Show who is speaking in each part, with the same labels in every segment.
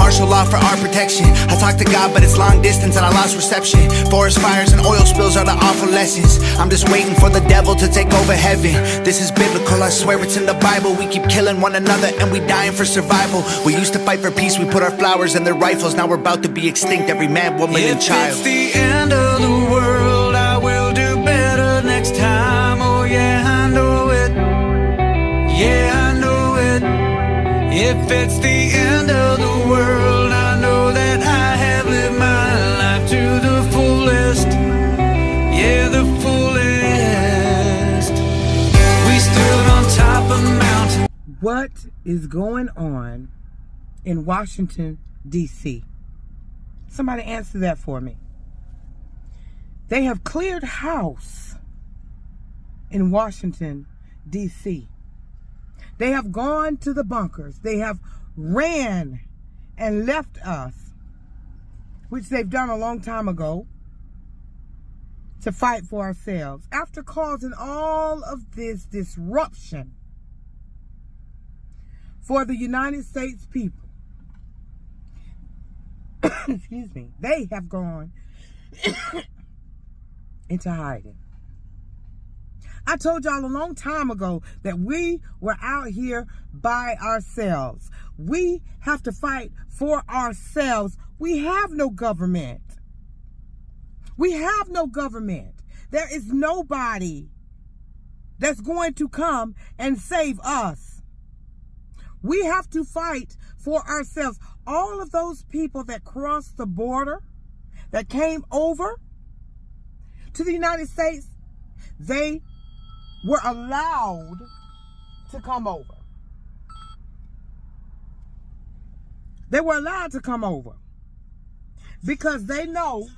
Speaker 1: martial law for our protection. I talk to God, but it's long distance and I lost reception. Forest fires and oil spills are the awful lessons. I'm just waiting for the devil to take over heaven. This is biblical, I swear it's in the Bible. We keep killing one another and we dying for survival. We used to fight for peace, we put our flowers in their rifles. Now we're about to be extinct, every man, woman, and child.
Speaker 2: If it's the end of the world, I will do better next time. Oh yeah, I know it. Yeah, I know it. If it's the end of the world, I know that I have lived my life to the fullest. Yeah, the fullest. We stood on top of the mountain.
Speaker 3: What is going on in Washington, D.C.? Somebody answer that for me. They have cleared house in Washington, D.C. They have gone to the bunkers. They have ran and left us, which they've done a long time ago, to fight for ourselves. After causing all of this disruption for the United States people, excuse me, they have gone into hiding. I told y'all a long time ago that we were out here by ourselves. We have to fight for ourselves. We have no government. We have no government. There is nobody that's going to come and save us. We have to fight for ourselves. All of those people that crossed the border, that came over to the United States, they were allowed to come over. They were allowed to come over because they know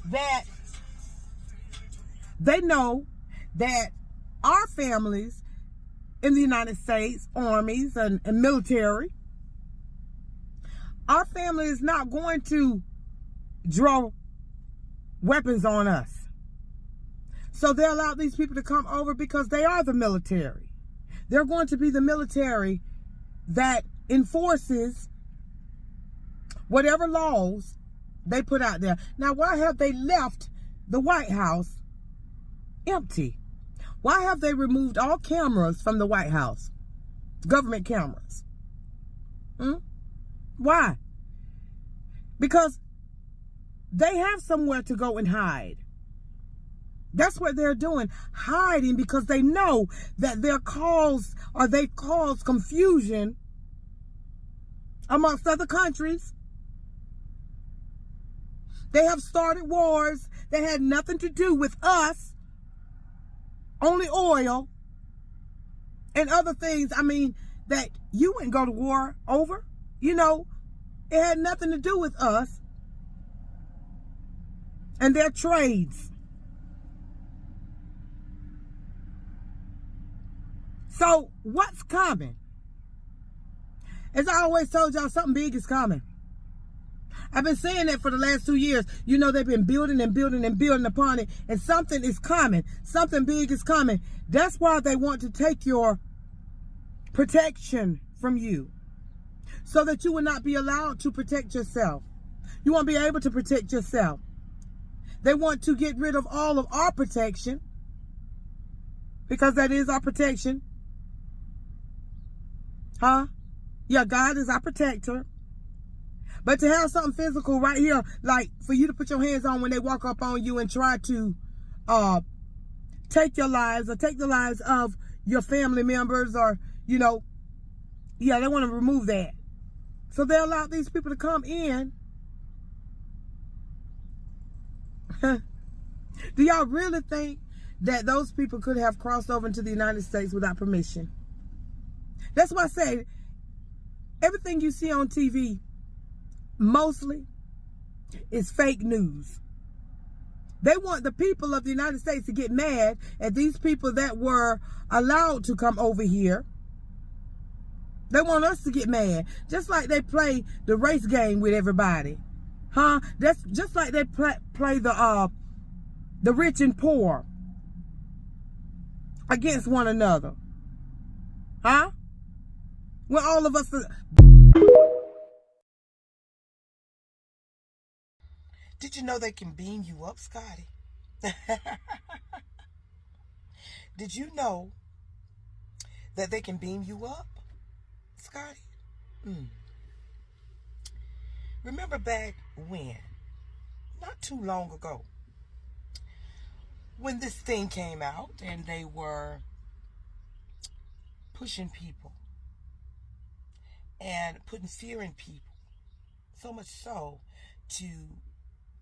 Speaker 3: that our families in the United States, armies and military, our family is not going to draw weapons on us. So they allowed these people to come over because they are the military. They're going to be the military that enforces whatever laws they put out there. Now, why have they left the White House empty? Why have they removed all cameras from the White House? Government cameras. Why? Because they have somewhere to go and hide. That's what they're doing, hiding, because they know that they cause confusion amongst other countries. They have started wars that had nothing to do with us, only oil and other things, that you wouldn't go to war over. It had nothing to do with us and their trades. So what's coming? As I always told y'all, something big is coming. I've been saying that for the last 2 years. They've been building and building and building upon it, and something is coming. Something big is coming. That's why they want to take your protection from you, so that you will not be allowed to protect yourself. You won't be able to protect yourself. They want to get rid of all of our protection, because that is our protection. Yeah, God is our protector. But to have something physical right here, like for you to put your hands on when they walk up on you and try to take your lives or take the lives of your family members, or, yeah, they want to remove that. So they allow these people to come in. Do y'all really think that those people could have crossed over into the United States without permission? That's why I say everything you see on TV mostly is fake news. They want the people of the United States to get mad at these people that were allowed to come over here. They want us to get mad, just like they play the race game with everybody. That's just like they play the rich and poor against one another. When all of us Did you know they can beam you up, Scotty? Did you know that they can beam you up, Scotty? Remember back when, not too long ago, when this thing came out and they were pushing people and putting fear in people, so much so to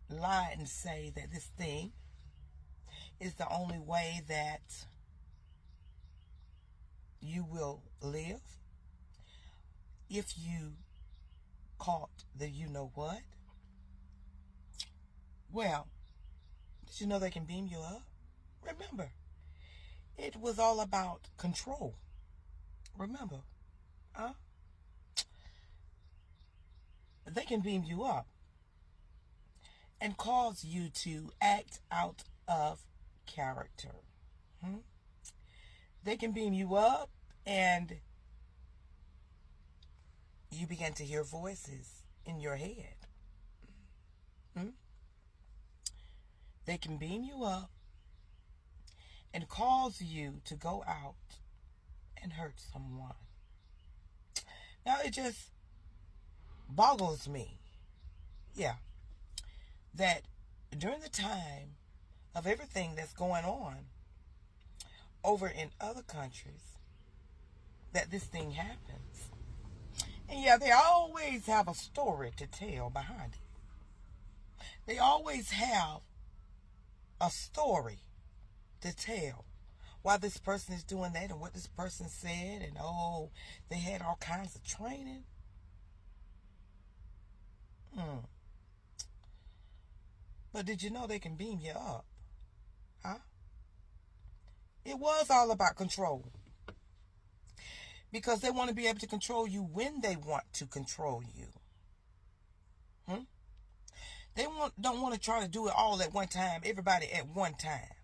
Speaker 3: lie and say that this thing is the only way that you will live if you caught the you know what. Well, did you know they can beam you up? Remember, it was all about control. Remember, they can beam you up and cause you to act out of character. They can beam you up and you begin to hear voices in your head. They can beam you up and cause you to go out and hurt someone. Now, it just boggles me, that during the time of everything that's going on over in other countries, that this thing happens. And they always have a story to tell behind it. They always have a story to tell why this person is doing that and what this person said, and they had all kinds of training. But did you know they can beam you up? It was all about control. Because they want to be able to control you when they want to control you. They don't want to try to do it all at one time, everybody at one time.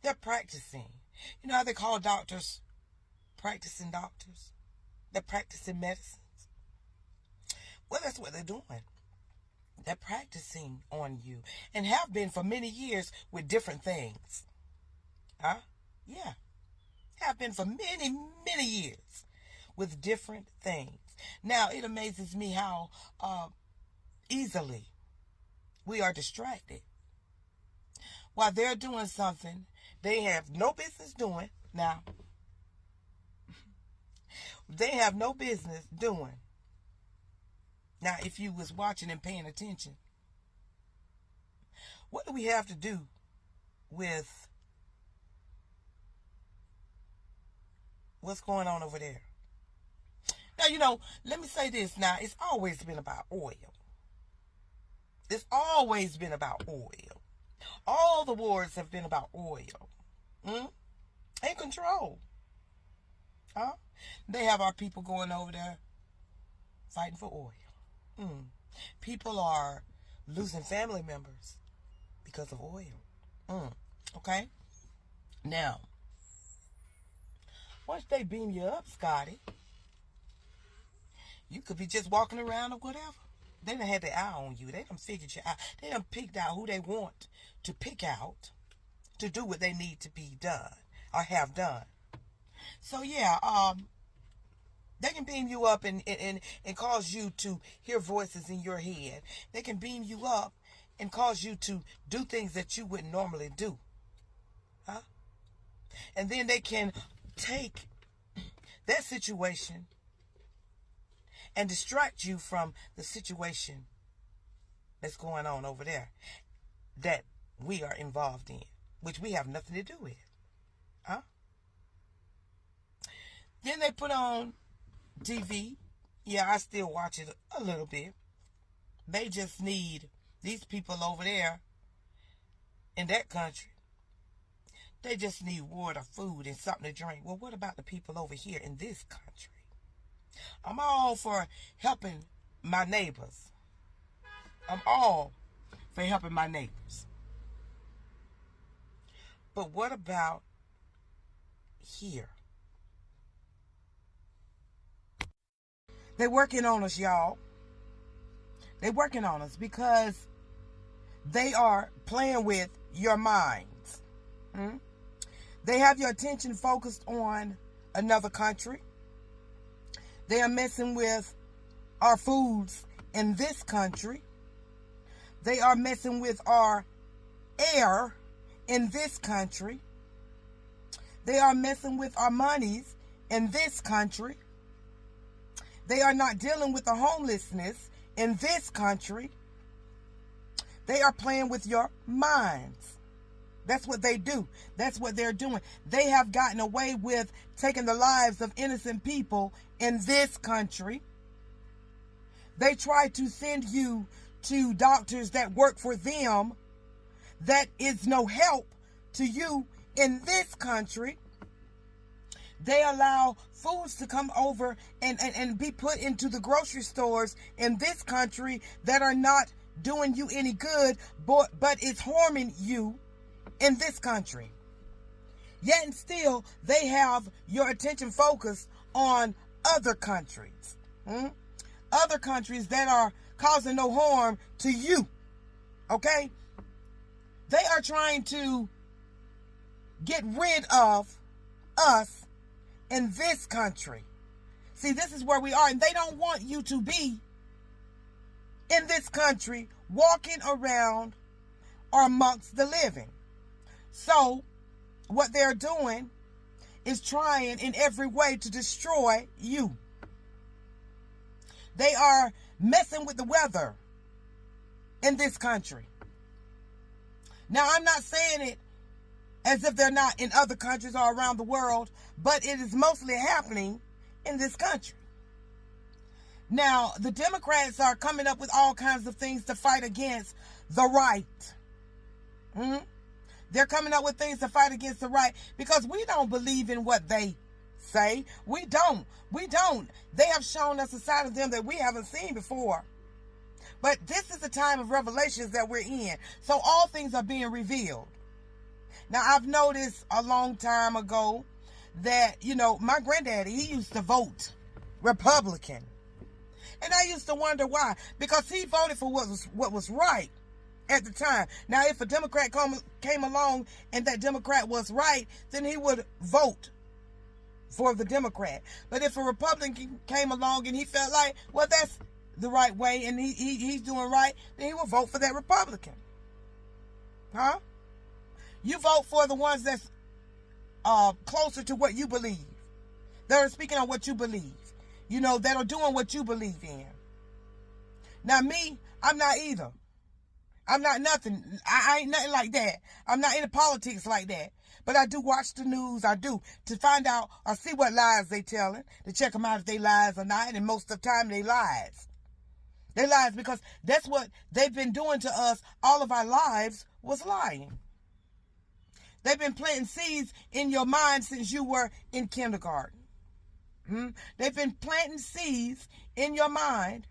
Speaker 3: They're practicing. You know how they call doctors practicing doctors? They're practicing medicines. Well, that's what they're doing. They're practicing on you and have been for many years with different things. Have been for many, many years with different things. Now, it amazes me how easily we are distracted. While they're doing something they have no business doing. Now, they have no business doing. Now, if you was watching and paying attention, what do we have to do with what's going on over there? Now, let me say this now. It's always been about oil. It's always been about oil. All the wars have been about oil. And control. They have our people going over there fighting for oil. People are losing family members because of oil. Okay? Now, once they beam you up, Scotty, you could be just walking around or whatever. They done had their eye on you. They done figured you out. They done picked out who they want to pick out to do what they need to be done or have done. So, they can beam you up and cause you to hear voices in your head. They can beam you up and cause you to do things that you wouldn't normally do. And then they can take that situation and distract you from the situation that's going on over there that we are involved in, which we have nothing to do with. Then they put on TV. I still watch it a little bit. They just need these people over there in that country. They just need water, food, and something to drink. Well, what about the people over here in this country? I'm all for helping my neighbors. I'm all for helping my neighbors. But what about here? They're working on us, y'all. They're working on us because they are playing with your minds. They have your attention focused on another country. They are messing with our foods in this country. They are messing with our air in this country. They are messing with our monies in this country. They are not dealing with the homelessness in this country. They are playing with your minds. That's what they do. That's what they're doing. They have gotten away with taking the lives of innocent people in this country. They try to send you to doctors that work for them. That is no help to you in this country. They allow foods to come over and be put into the grocery stores in this country that are not doing you any good, but it's harming you in this country. Yet and still, they have your attention focused on other countries. Other countries that are causing no harm to you. Okay? They are trying to get rid of us in this country. See, this is where we are, and they don't want you to be in this country walking around or amongst the living. So what they're doing is trying in every way to destroy you. They are messing with the weather in this country. Now, I'm not saying it as if they're not in other countries or around the world, but it is mostly happening in this country. Now, the Democrats are coming up with all kinds of things to fight against the right. They're coming up with things to fight against the right because we don't believe in what they say. We don't. They have shown us a side of them that we haven't seen before. But this is the time of revelations that we're in. So all things are being revealed. Now, I've noticed a long time ago that, my granddaddy, he used to vote Republican. And I used to wonder why. Because he voted for what was right at the time. Now, if a Democrat came along and that Democrat was right, then he would vote for the Democrat. But if a Republican came along and he felt like, well, that's the right way and he's doing right, then he would vote for that Republican. Huh? You vote for the ones that's closer to what you believe. That are speaking on what you believe. That are doing what you believe in. Now me, I'm not either. I'm not nothing. I ain't nothing like that. I'm not into politics like that. But I do watch the news. I do. To find out or see what lies they telling. To check them out if they lies or not. And most of the time they lies. They lies because that's what they've been doing to us all of our lives was lying. They've been planting seeds in your mind since you were in kindergarten. They've been planting seeds in your mind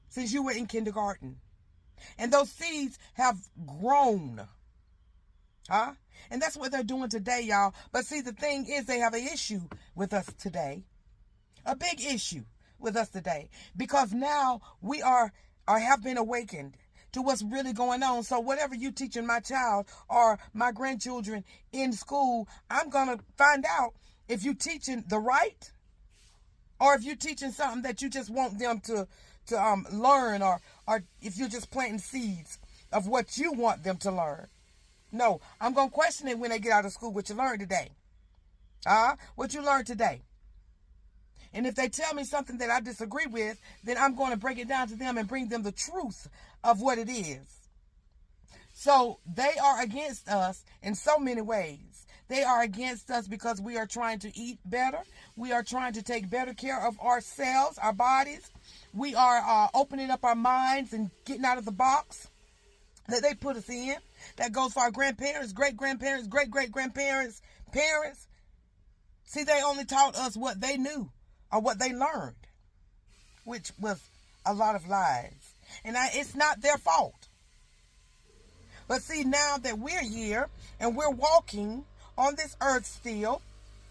Speaker 3: since you were in kindergarten. And those seeds have grown. And that's what they're doing today, y'all. But see, the thing is, they have an issue with us today. A big issue with us today. Because now we have been awakened to what's really going on. So whatever you teaching my child or my grandchildren in school, I'm going to find out if you teaching the right or if you're teaching something that you just want them to learn or if you're just planting seeds of what you want them to learn. No, I'm going to question it when they get out of school, what you learned today. What you learned today. And if they tell me something that I disagree with, then I'm going to break it down to them and bring them the truth of what it is. So they are against us in so many ways. They are against us because we are trying to eat better. We are trying to take better care of ourselves, our bodies. We are opening up our minds and getting out of the box that they put us in. That goes for our grandparents, great-grandparents, great-great-grandparents, parents. See, they only taught us what they knew or what they learned, which was a lot of lies. And it's not their fault. But see, now that we're here and we're walking on this earth still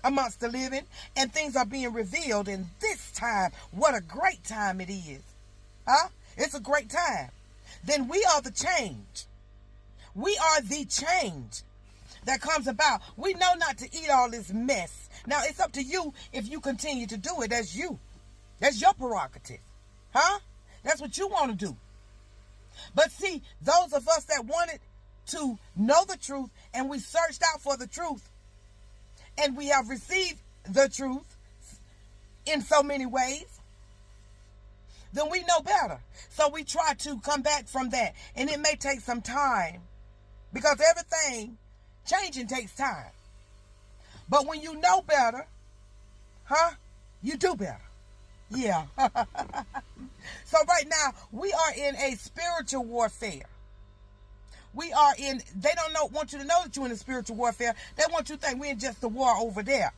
Speaker 3: amongst the living and things are being revealed in this time, what a great time it is. Huh? It's a great time. Then we are the change. We are the change that comes about. We know not to eat all this mess. Now, it's up to you if you continue to do it. That's you. That's your prerogative. Huh? That's what you want to do. But see, those of us that wanted to know the truth and we searched out for the truth and we have received the truth in so many ways, then we know better. So we try to come back from that. And it may take some time because everything changing takes time. But when you know better, you do better. Yeah. So right now, we are in a spiritual warfare. We are in, they want you to know that you're in a spiritual warfare. They want you to think we're in just the war over there.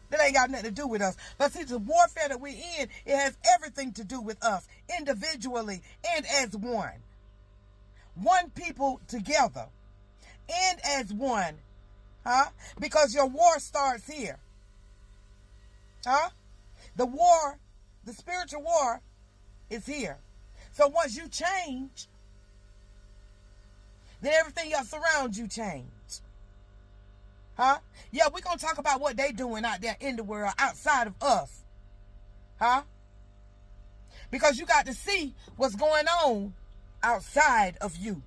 Speaker 3: That ain't got nothing to do with us. But see, the warfare that we're in, it has everything to do with us, individually and as one. One people together and as one. Because your war starts here. The war, the spiritual war is here. So once you change, then everything else around you change. Yeah, we're going to talk about what they doing out there in the world outside of us. Because you got to see what's going on outside of you.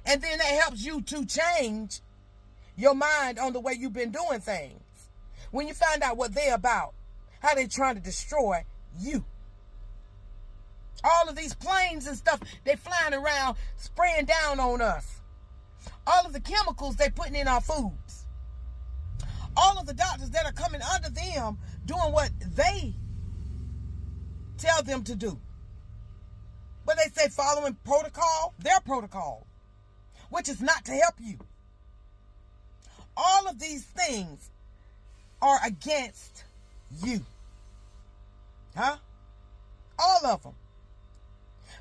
Speaker 3: And then that helps you to change your mind on the way you've been doing things. When you find out what they're about, how they're trying to destroy you. All of these planes and stuff, they flying around, spraying down on us. All of the chemicals they putting in our foods. All of the doctors that are coming under them, doing what they tell them to do. But they say following protocol, their protocol, which is not to help you. All of these things are against you. All of them.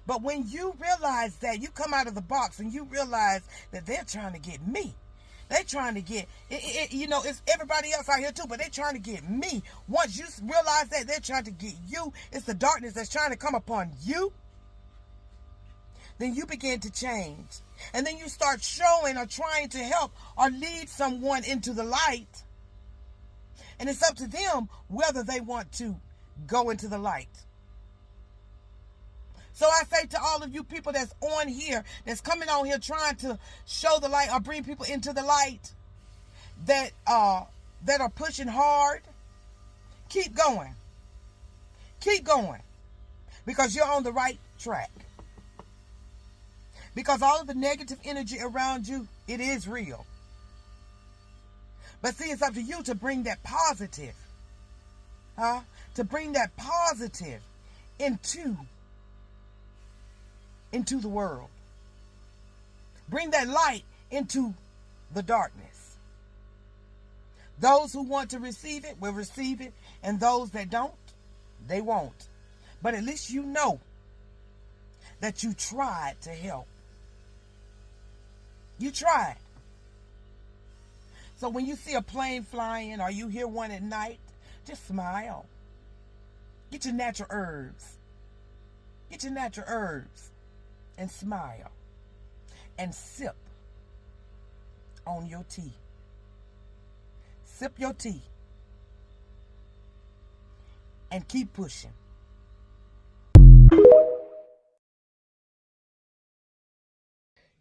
Speaker 3: But when you realize that, you come out of the box and you realize that they're trying to get me. They're trying to get, it's everybody else out here too, but they're trying to get me. Once you realize that they're trying to get you, it's the darkness that's trying to come upon you, then you begin to change. And then you start showing or trying to help or lead someone into the light. And it's up to them whether they want to go into the light. So I say to all of you people that's on here, that's coming on here trying to show the light or bring people into the light, that are pushing hard, keep going. Keep going. Because you're on the right track. Because all of the negative energy around you, it is real. But see, it's up to you to bring that positive. To bring that positive into the world. Bring that light into the darkness. Those who want to receive it will receive it, and those that don't, they won't. But at least you know that you tried to help. You tried. So when you see a plane flying or you hear one at night, just smile. Get your natural herbs. Get your natural herbs. And smile. And sip on your tea. Sip your tea. And keep pushing.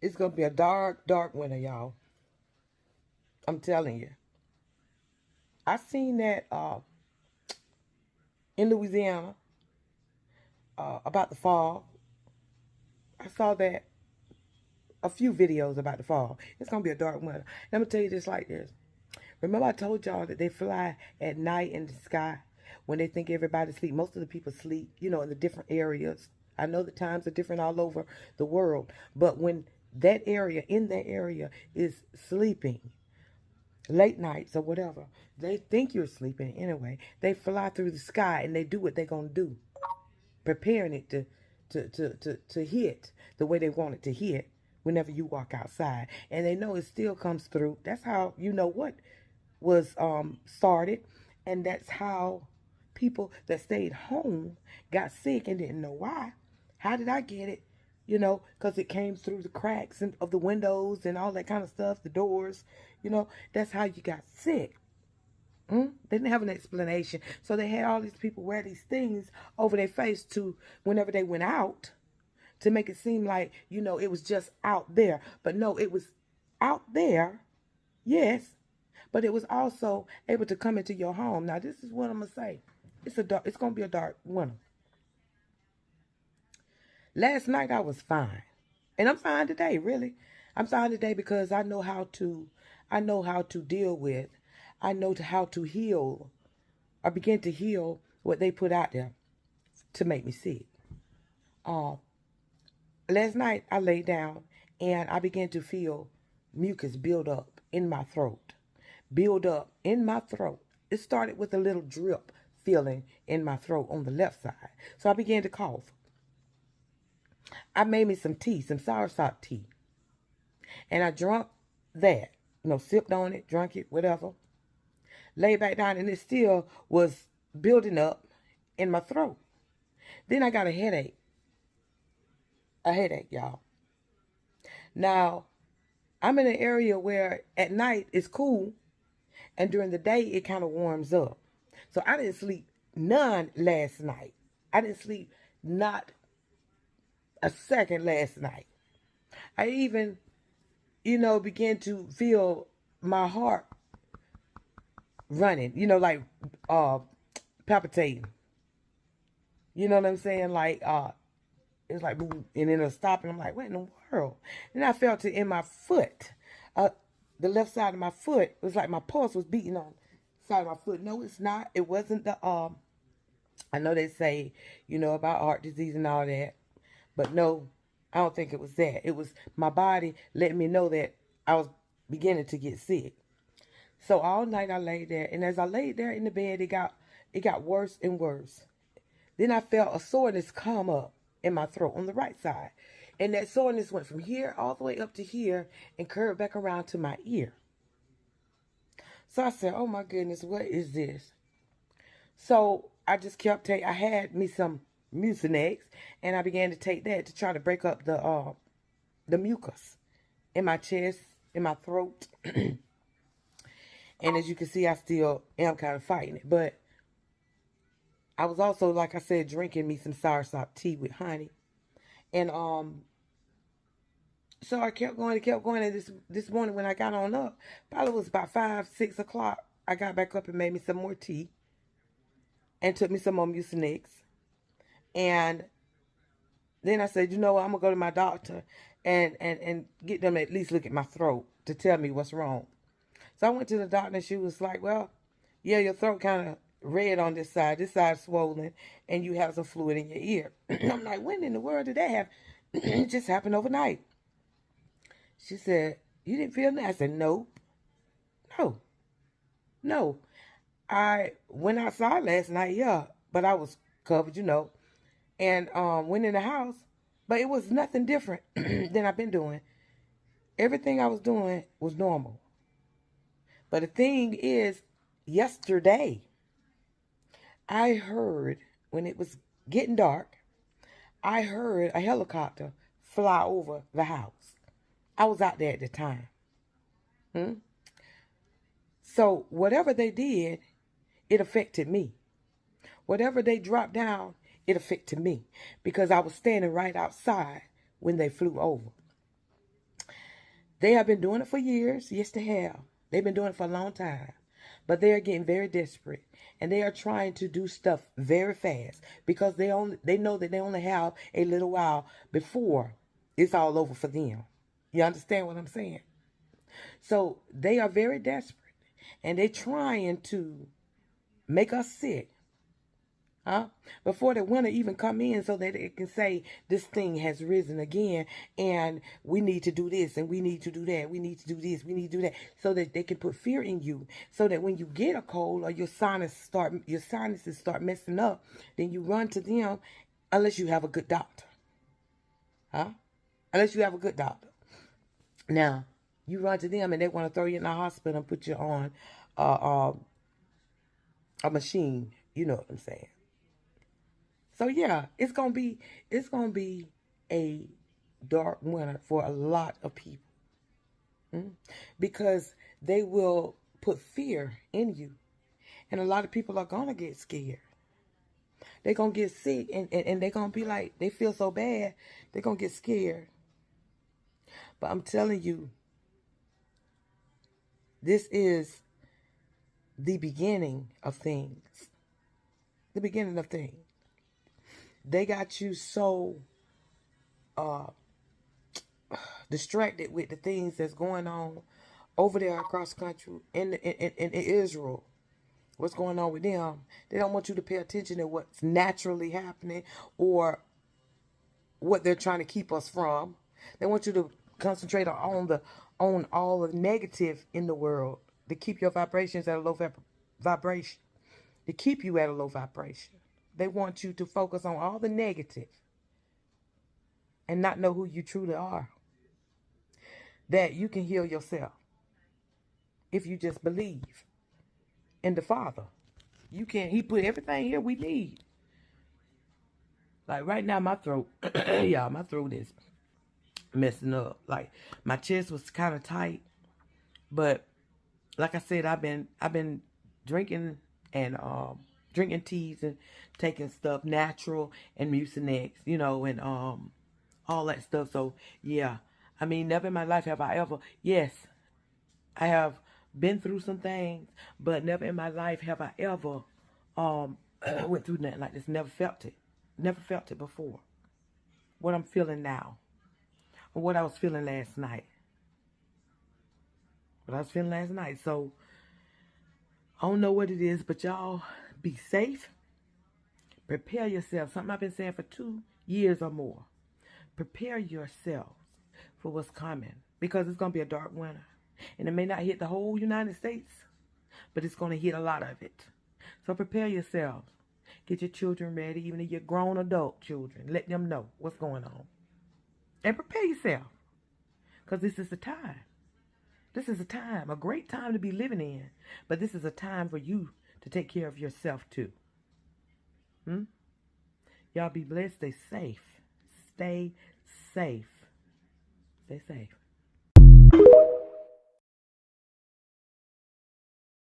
Speaker 3: It's going to be a dark, dark winter, y'all. I'm telling you. I seen that in Louisiana about the fall. I saw that a few videos about the fall. It's going to be a dark winter. Let me tell you this like this. Remember I told y'all that they fly at night in the sky when they think everybody's asleep. Most of the people sleep, in the different areas. I know the times are different all over the world. But when in that area is sleeping, late nights or whatever, they think you're sleeping anyway. They fly through the sky and they do what they're going to do. Preparing it to hit the way they want it to hit whenever you walk outside. And they know it still comes through. That's how you know what was started. And that's how people that stayed home got sick and didn't know why. How did I get it? You know, because it came through the cracks of the windows and all that kind of stuff, the doors. You know, that's how you got sick. They didn't have an explanation. So they had all these people wear these things over their face to whenever they went out to make it seem like, you know, it was just out there. But no, it was out there, yes, but it was also able to come into your home. Now, this is what I'm going to say. It's going to be a dark winter. Last night I was fine. And I'm fine today, really. I'm fine today because I know how to deal with, I know how to heal or begin to heal what they put out there to make me sick. Last night I laid down and I began to feel mucus build up in my throat. Build up in my throat. It started with a little drip feeling in my throat on the left side. So I began to cough. I made me some tea, some soursop tea. And I drank that. You know, sipped on it, drank it, whatever. Laid back down and it still was building up in my throat. Then I got a headache. A headache, y'all. Now, I'm in an area where at night it's cool and during the day it kind of warms up. So I didn't sleep none last night. I didn't sleep not a second last night. I even, you know, began to feel my heart running, you know, like palpitating. You know what I'm saying? Like it's like boom, and then it'll stop and I'm like, what in the world? Then I felt it in my foot. The left side of my foot, it was like my pulse was beating on the side of my foot. No, it's not. It wasn't the I know they say, you know, about heart disease and all that. But no, I don't think it was that. It was my body letting me know that I was beginning to get sick. So all night I laid there, and as I laid there in the bed, it got worse and worse. Then I felt a soreness come up in my throat on the right side. And that soreness went from here all the way up to here and curved back around to my ear. So I said, oh my goodness, what is this? So I just kept taking, I had me some Mucinex, and I began to take that to try to break up the mucus in my chest, in my throat. And as you can see, I still am kind of fighting it. But I was also, like I said, drinking me some soursop tea with honey. And so I kept going. And this morning when I got on up, probably was about 5, 6 o'clock, I got back up and made me some more tea. And took me some more Mucinex. And then I said, you know what, I'm going to go to my doctor and get them to at least look at my throat to tell me what's wrong. So I went to the doctor and she was like, well, yeah, your throat kind of red on this side. This side's swollen and you have some fluid in your ear. I'm like, when in the world did that happen? It just happened overnight. She said, you didn't feel that? I said, no. I went outside last night, yeah, but I was covered, you know, and went in the house, but it was nothing different than I've been doing. Everything I was doing was normal. But the thing is, yesterday, I heard, when it was getting dark, I heard a helicopter fly over the house. I was out there at the time. So whatever they did, it affected me. Whatever they dropped down, it affected me. Because I was standing right outside when they flew over. They have been doing it for years. Yes, they have. They've been doing it for a long time. But they are getting very desperate. And they are trying to do stuff very fast. Because they know that they only have a little while before it's all over for them. You understand what I'm saying? So they are very desperate. And they're trying to make us sick. Before the winter even come in so that it can say this thing has risen again and we need to do this and we need to do that. We need to do this. We need to do that. So that they can put fear in you. So that when you get a cold or your sinuses start messing up, then you run to them unless you have a good doctor. Unless you have a good doctor. Now, you run to them and they want to throw you in the hospital and put you on a machine. You know what I'm saying? So yeah, it's gonna be a dark winter for a lot of people. Because they will put fear in you. And a lot of people are gonna get scared. They're gonna get sick and they're gonna be like, they feel so bad, they're gonna get scared. But I'm telling you, this is the beginning of things. The beginning of things. They got you so distracted with the things that's going on over there across the country in Israel. What's going on with them? They don't want you to pay attention to what's naturally happening or what they're trying to keep us from. They want you to concentrate on all the negative in the world to keep your vibrations at a low vibration. To keep you at a low vibration. They want you to focus on all the negative and not know who you truly are. That you can heal yourself if you just believe in the Father. You can. He put everything here we need. Like right now, my throat, y'all, my throat is messing up. Like my chest was kind of tight, but like I said, I've been drinking and drinking teas and taking stuff natural and Mucinex, you know, and all that stuff. So yeah, I mean, never in my life have I ever. Yes, I have been through some things, but never in my life have I ever went through nothing like this. Never felt it. Never felt it before. What I'm feeling now. Or what I was feeling last night. So, I don't know what it is, but y'all be safe. Prepare yourself. Something I've been saying for 2 years or more. Prepare yourselves for what's coming. Because it's going to be a dark winter. And it may not hit the whole United States, but it's going to hit a lot of it. So prepare yourselves. Get your children ready, even if you're grown adult children. Let them know what's going on. And prepare yourself. Because this is the time. This is a time, a great time to be living in. But this is a time for you to take care of yourself too. Y'all be blessed. Stay safe. Stay safe. Stay safe.